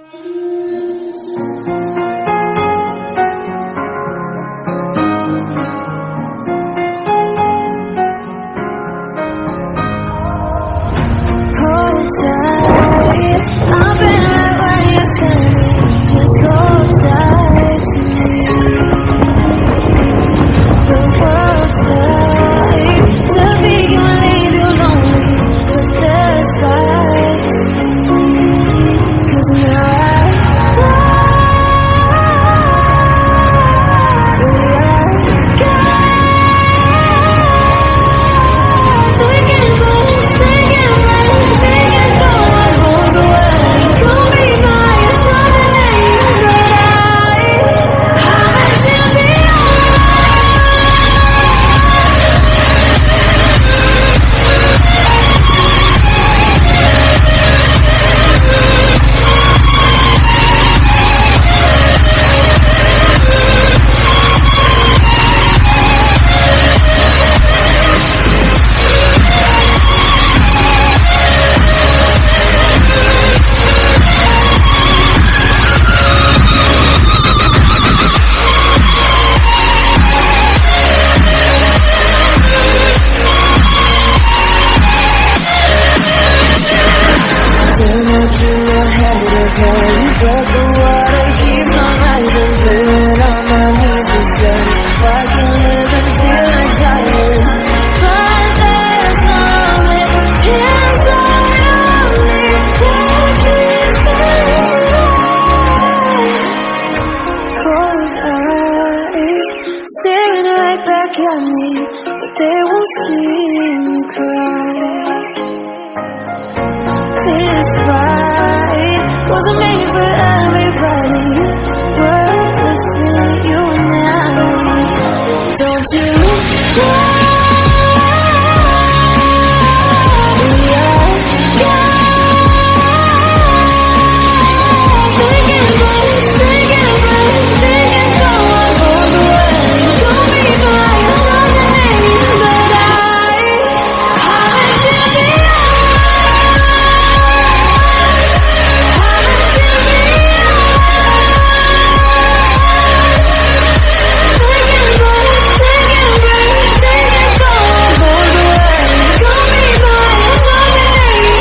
I've been right where you're standing. Just hold tight to me. The world tries to be and leave you lonely, but there's light to see. 'Cause now keep my head up high, but the water keeps on rising. Feeling on my knees beside. I can live and feel like tired, but there's something inside of me that keeps me. Cold eyes staring right back at me, but they won't see me cry. This fight wasn't made for everybody.